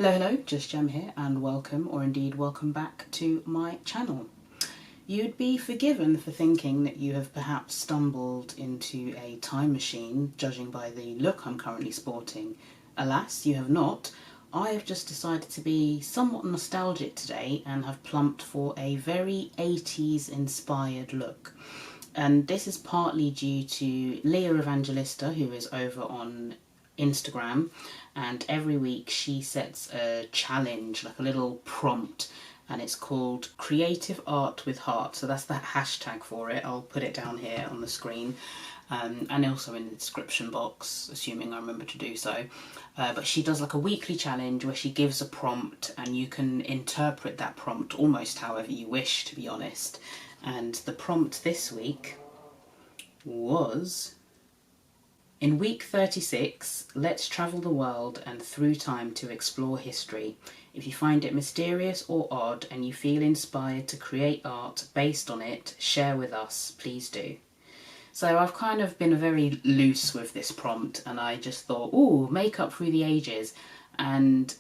Hello, hello, Just Jam here, and welcome, or indeed welcome back to my channel. You'd be forgiven for thinking that you have perhaps stumbled into a time machine, judging by the look I'm currently sporting. Alas, you have not. I have just decided to be somewhat nostalgic today and have plumped for a very 80s inspired look. And this is partly due to Leah Evangelista, who is over on Instagram, and every week she sets a challenge, like a little prompt, and it's called Creative Art with Heart. So that's the hashtag for it. I'll put it down here on the screen, and also in the description box, assuming I remember to do so. But she does like a weekly challenge where she gives a prompt and you can interpret that prompt almost however you wish, to be honest. And the prompt this week was: in week 36, let's travel the world and through time to explore history. If you find it mysterious or odd and you feel inspired to create art based on it, share with us, please do. So I've kind of been very loose with this prompt, and I just thought, ooh, makeup through the ages. And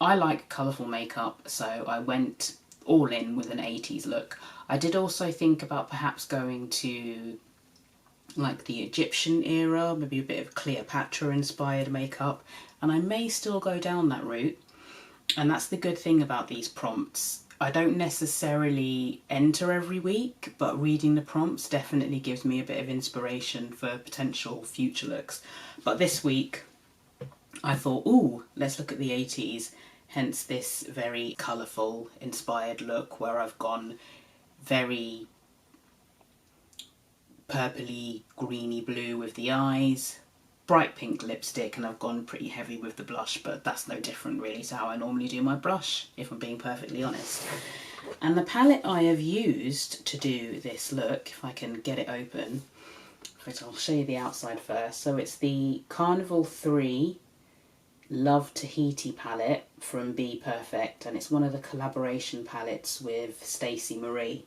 I like colourful makeup, so I went all in with an 80s look. I did also think about perhaps going to like the Egyptian era, maybe a bit of Cleopatra inspired makeup, and I may still go down that route. And that's the good thing about these prompts. I don't necessarily enter every week, but reading the prompts definitely gives me a bit of inspiration for potential future looks. But this week I thought, ooh, let's look at the 80s, hence this very colourful inspired look where I've gone very purpley, greeny blue with the eyes, bright pink lipstick, and I've gone pretty heavy with the blush, but that's no different really to how I normally do my blush, if I'm being perfectly honest. And the palette I have used to do this look, if I can get it open, I'll show you the outside first. So it's the Carnival 3 Love Tahiti palette from BPerfect, and it's one of the collaboration palettes with Stacey Marie.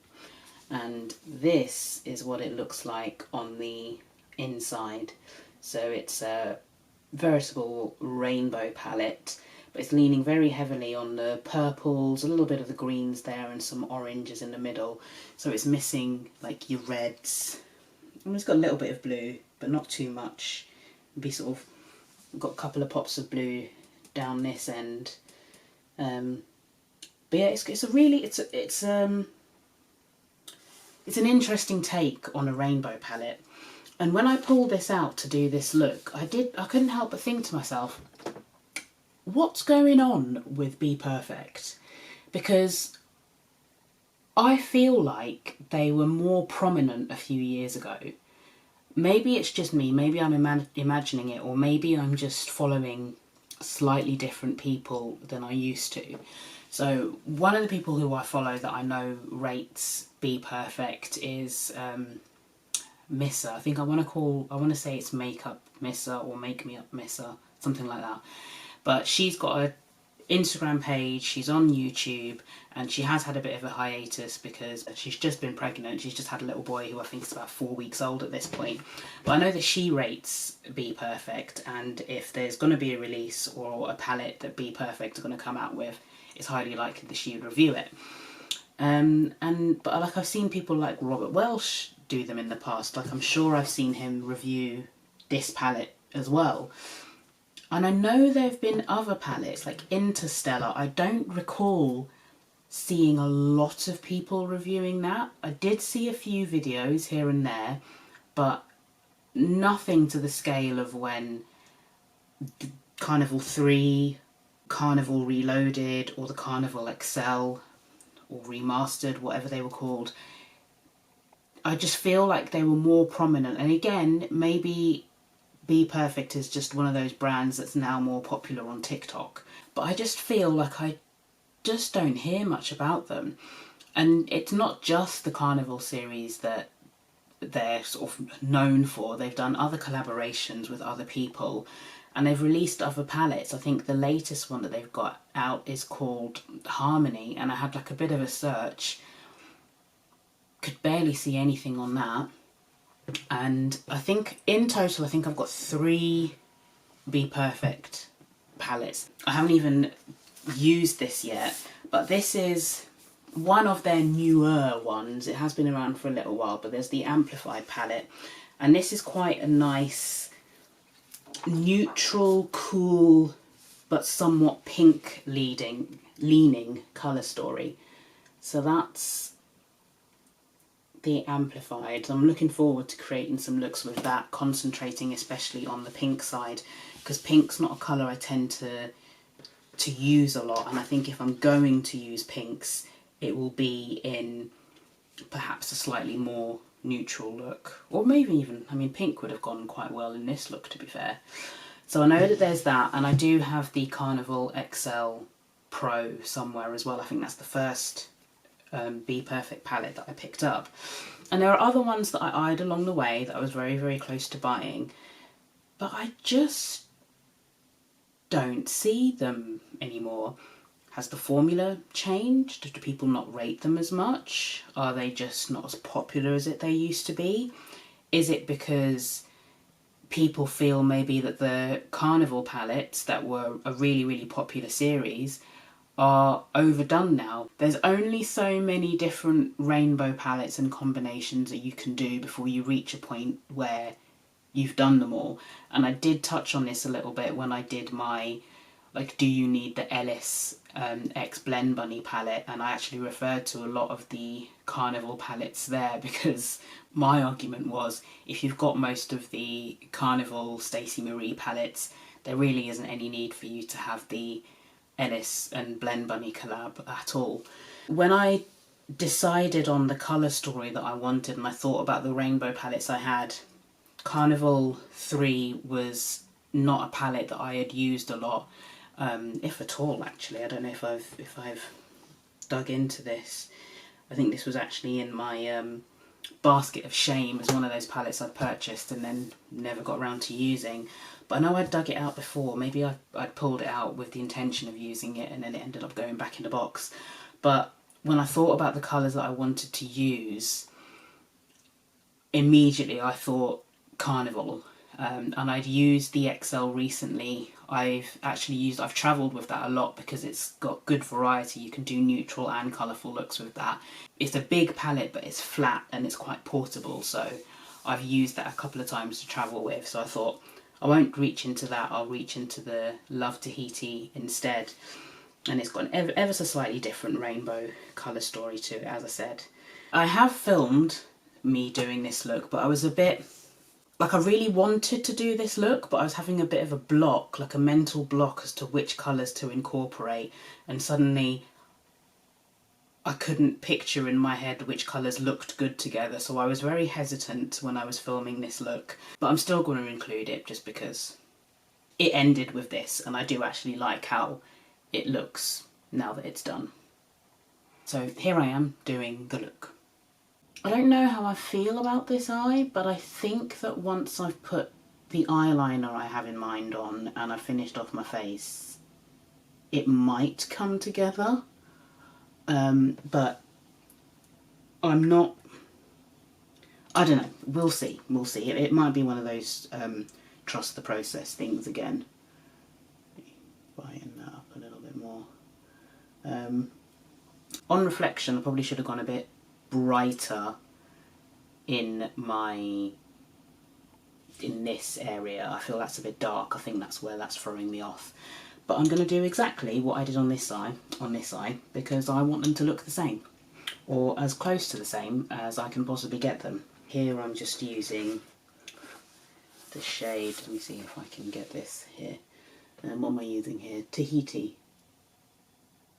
And this is what it looks like on the inside. So it's a veritable rainbow palette, but it's leaning very heavily on the purples, a little bit of the greens there, and some oranges in the middle. So it's missing like your reds, and it's got a little bit of blue, but not too much. Be sort of got a couple of pops of blue down this end. But yeah, it's a really it's an interesting take on a rainbow palette. And when I pulled this out to do this look, I couldn't help but think to myself, what's going on with BPerfect? Because I feel like they were more prominent a few years ago. Maybe it's just me, maybe I'm imagining it, or maybe I'm just following slightly different people than I used to. So one of the people who I follow that I know rates BPerfect is Missa. I think I want to say it's Makeup Missa or Make Me Up Missa, something like that. But she's got a Instagram page, she's on YouTube, and she has had a bit of a hiatus because she's just been pregnant. She's just had a little boy who I think is about 4 weeks old at this point. But I know that she rates BPerfect, and if there's going to be a release or a palette that BPerfect are going to come out with, it's highly likely that she would review it. But like I've seen people like Robert Welsh do them in the past. Like I'm sure I've seen him review this palette as well. And I know there have been other palettes like Interstellar. I don't recall seeing a lot of people reviewing that. I did see a few videos here and there, but nothing to the scale of when Carnival 3, Carnival Reloaded, or the Carnival XL, or Remastered, whatever they were called. I just feel like they were more prominent. And again, maybe BPerfect is just one of those brands that's now more popular on TikTok. But I just feel like I just don't hear much about them. And it's not just the Carnival series that they're sort of known for. They've done other collaborations with other people, and they've released other palettes. I think the latest one that they've got out is called Harmony, and I had like a bit of a search. Could barely see anything on that. And I think in total, I've got 3 BPerfect palettes. I haven't even used this yet, but this is one of their newer ones. It has been around for a little while, but there's the Amplified palette, and this is quite a nice neutral, cool, but somewhat pink leaning colour story. So that's the Amplified. So I'm looking forward to creating some looks with that, concentrating especially on the pink side, because pink's not a colour I tend to use a lot, and I think if I'm going to use pinks, it will be in perhaps a slightly more neutral look, or maybe even, I mean, pink would have gone quite well in this look, to be fair. So I know that there's that, and I do have the Carnival XL Pro somewhere as well. I think that's the first BPerfect palette that I picked up. And there are other ones that I eyed along the way that I was very, very close to buying, but I just don't see them anymore. Has the formula changed? Do people not rate them as much? Are they just not as popular as they used to be? Is it because people feel maybe that the Carnival palettes that were a really, really popular series are overdone now? There's only so many different rainbow palettes and combinations that you can do before you reach a point where you've done them all. And I did touch on this a little bit when I did my, like, do you need the Ellis X Blend Bunny palette, and I actually referred to a lot of the Carnival palettes there, because my argument was, if you've got most of the Carnival Stacey Marie palettes, there really isn't any need for you to have the Ellis and Blend Bunny collab at all. When I decided on the colour story that I wanted, and I thought about the rainbow palettes I had, Carnival 3 was not a palette that I had used a lot, if at all actually. I don't know if I've dug into this. I think this was actually in my basket of shame as one of those palettes I'd purchased and then never got around to using. But I know I'd dug it out before. Maybe I'd pulled it out with the intention of using it and then it ended up going back in the box. But when I thought about the colours that I wanted to use, immediately I thought Carnival. And I'd used the XL recently. I've travelled with that a lot because it's got good variety. You can do neutral and colourful looks with that. It's a big palette, but it's flat and it's quite portable, so I've used that a couple of times to travel with. So I thought, I won't reach into that, I'll reach into the Love Tahiti instead. And it's got an ever so slightly different rainbow colour story to it, as I said. I have filmed me doing this look, but I was a bit, like, I really wanted to do this look, but I was having a bit of a block, like a mental block as to which colours to incorporate, and suddenly I couldn't picture in my head which colours looked good together, so I was very hesitant when I was filming this look. But I'm still going to include it just because it ended with this, and I do actually like how it looks now that it's done. So here I am doing the look. I don't know how I feel about this eye, but I think that once I've put the eyeliner I have in mind on and I've finished off my face, it might come together. But I'm not, I don't know, we'll see. It might be one of those trust the process things again. Brighten that up a little bit more. On reflection, I probably should have gone a bit brighter in this area. I feel that's a bit dark. I think that's where that's throwing me off. But I'm going to do exactly what I did on this eye, because I want them to look the same, or as close to the same as I can possibly get them. Here I'm just using the shade, let me see if I can get this here. What am I using here? Tahiti.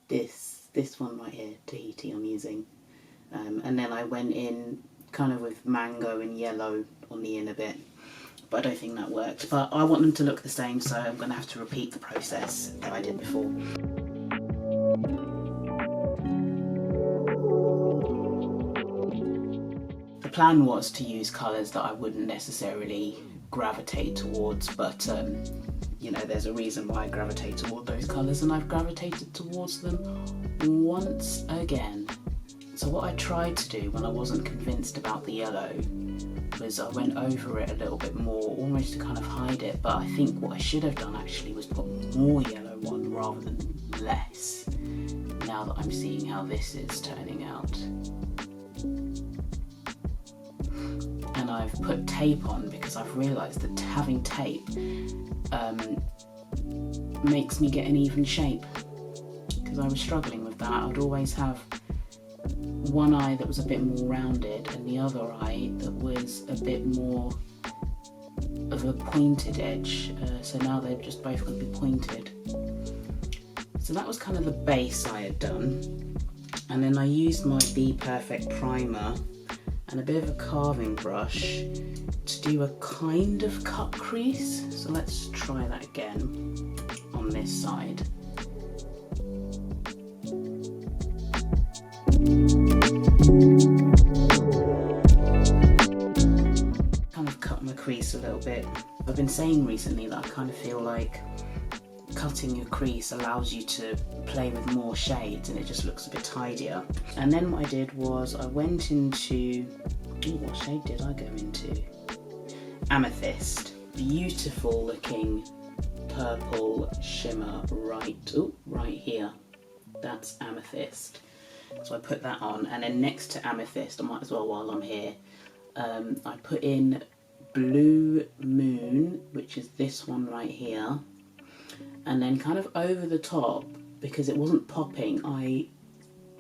This one right here, Tahiti, I'm using. And then I went in kind of with mango and yellow on the inner bit, but I don't think that worked. But I want them to look the same, so I'm going to have to repeat the process that I did before. The plan was to use colours that I wouldn't necessarily gravitate towards, but you know, there's a reason why I gravitate toward those colours, and I've gravitated towards them once again. So what I tried to do when I wasn't convinced about the yellow was I went over it a little bit more, almost to kind of hide it, but I think what I should have done actually was put more yellow one rather than less, now that I'm seeing how this is turning out. And I've put tape on because I've realised that having tape makes me get an even shape, because I was struggling with that. I'd always have one eye that was a bit more rounded and the other eye that was a bit more of a pointed edge, so now they're just both going to be pointed. So that was kind of the base I had done, and then I used my BPerfect primer and a bit of a carving brush to do a kind of cut crease. So let's try that again on this side. Kind of cut my crease a little bit. I've been saying recently that I kind of feel like cutting your crease allows you to play with more shades and it just looks a bit tidier. And then what I did was I went into, what shade did I go into? Amethyst. Beautiful looking purple shimmer right here. That's Amethyst. So I put that on, and then next to Amethyst, I might as well while I'm here, I put in Blue Moon, which is this one right here. And then kind of over the top, because it wasn't popping, I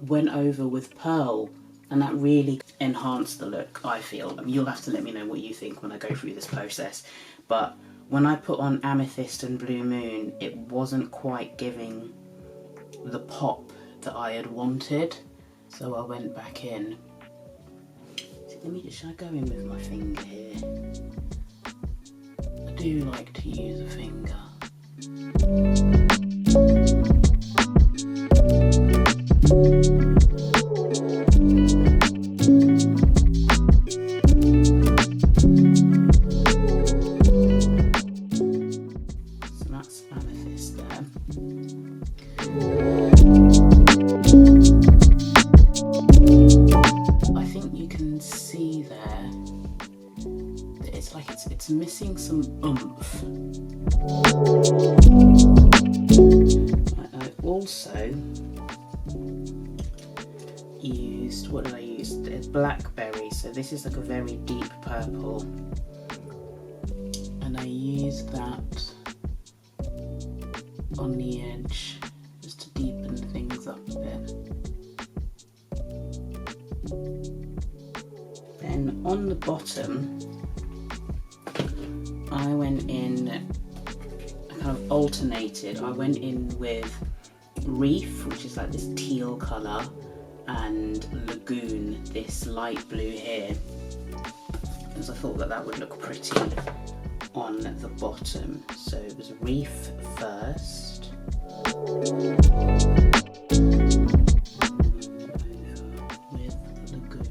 went over with Pearl, and that really enhanced the look, I feel. I mean, you'll have to let me know what you think when I go through this process. But when I put on Amethyst and Blue Moon, it wasn't quite giving the pop that I had wanted. So I went back in. Should I go in with my finger here? I do like to use a finger. So that's Amethyst there. I think you can see there that it's like it's missing some oomph. I also used, what did I use? It's Blackberry, so this is like a very deep purple, and I used that on the edge just to deepen things up a bit. Then on the bottom I went in, I kind of alternated. I went in with Reef, which is like this teal colour, and Lagoon, this light blue here, because I thought that that would look pretty on the bottom. So it was Reef first, with Lagoon,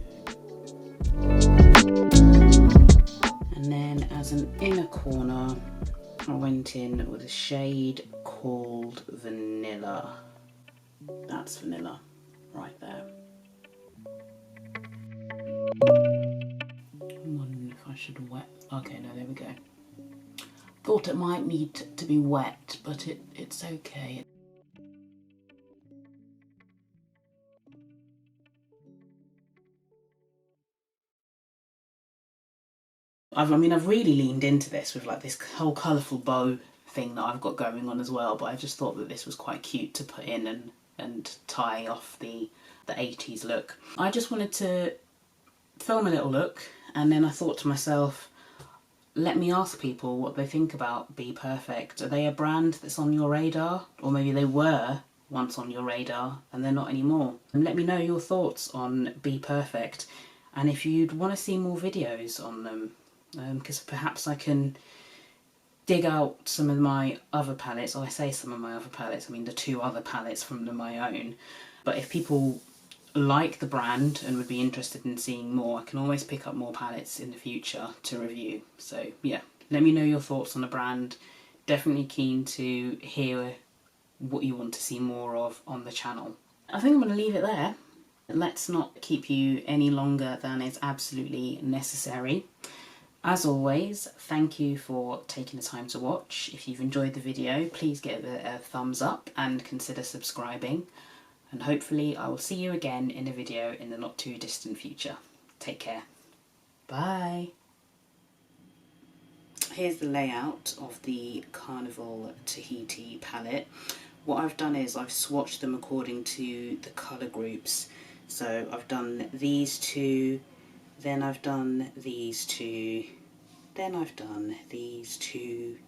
and then as an inner corner I went in with a shade called Vanilla. That's Vanilla right there. I'm wondering if I should wet. Okay, no, there we go. Thought it might need to be wet, but it's okay. I've really leaned into this with like this whole colourful bow thing that I've got going on as well, but I just thought that this was quite cute to put in and tie off the 80s look. I just wanted to film a little look, and then I thought to myself, let me ask people what they think about BPerfect. Are they a brand that's on your radar? Or maybe they were once on your radar and they're not anymore. And let me know your thoughts on BPerfect, and if you'd want to see more videos on them, because perhaps I can dig out some of my other palettes. Oh, I say some of my other palettes, I mean the two other palettes from my own. But if people like the brand and would be interested in seeing more, I can always pick up more palettes in the future to review. So yeah, let me know your thoughts on the brand. Definitely keen to hear what you want to see more of on the channel. I think I'm going to leave it there. Let's not keep you any longer than is absolutely necessary. As always, thank you for taking the time to watch. If you've enjoyed the video, please give it a thumbs up and consider subscribing. And hopefully I will see you again in a video in the not too distant future. Take care. Bye. Here's the layout of the Carnival Tahiti palette. What I've done is I've swatched them according to the colour groups. So I've done these two, then I've done these two, then I've done these two,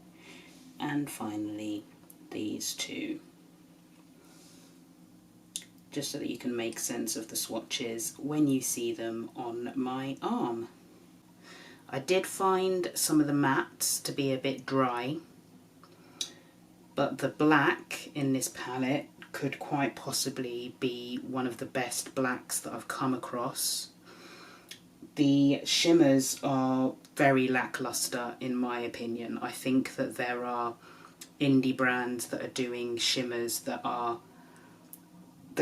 and finally these two. Just so that you can make sense of the swatches when you see them on my arm. I did find some of the mattes to be a bit dry, but the black in this palette could quite possibly be one of the best blacks that I've come across. The shimmers are very lackluster in my opinion. I think that there are indie brands that are doing shimmers that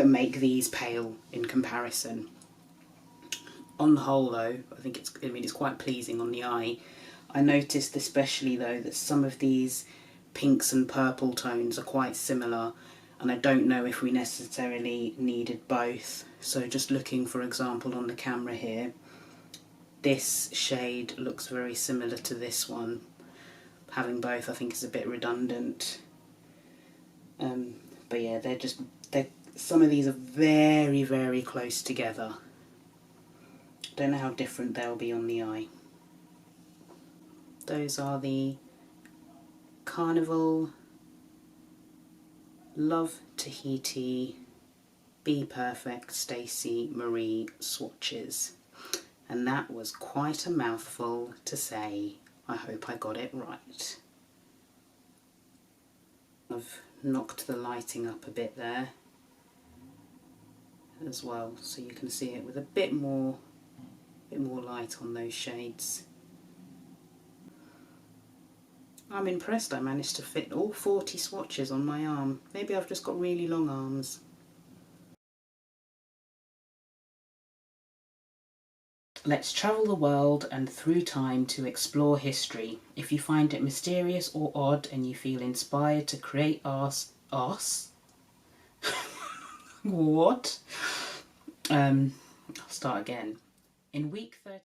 make these pale in comparison. On the whole though, I think it's quite pleasing on the eye. I noticed especially though that some of these pinks and purple tones are quite similar, and I don't know if we necessarily needed both. So just looking for example on the camera here, this shade looks very similar to this one. Having both I think is a bit redundant. But yeah, some of these are very, very close together. Don't know how different they'll be on the eye. Those are the Carnival Love Tahiti BPerfect Stacey Marie swatches. And that was quite a mouthful to say. I hope I got it right. I've knocked the lighting up a bit there as well, so you can see it with a bit more light on those shades. I'm impressed I managed to fit all 40 swatches on my arm. Maybe I've just got really long arms. Let's travel the world and through time to explore history. If you find it mysterious or odd and you feel inspired to create us? What? I'll start again. In week 30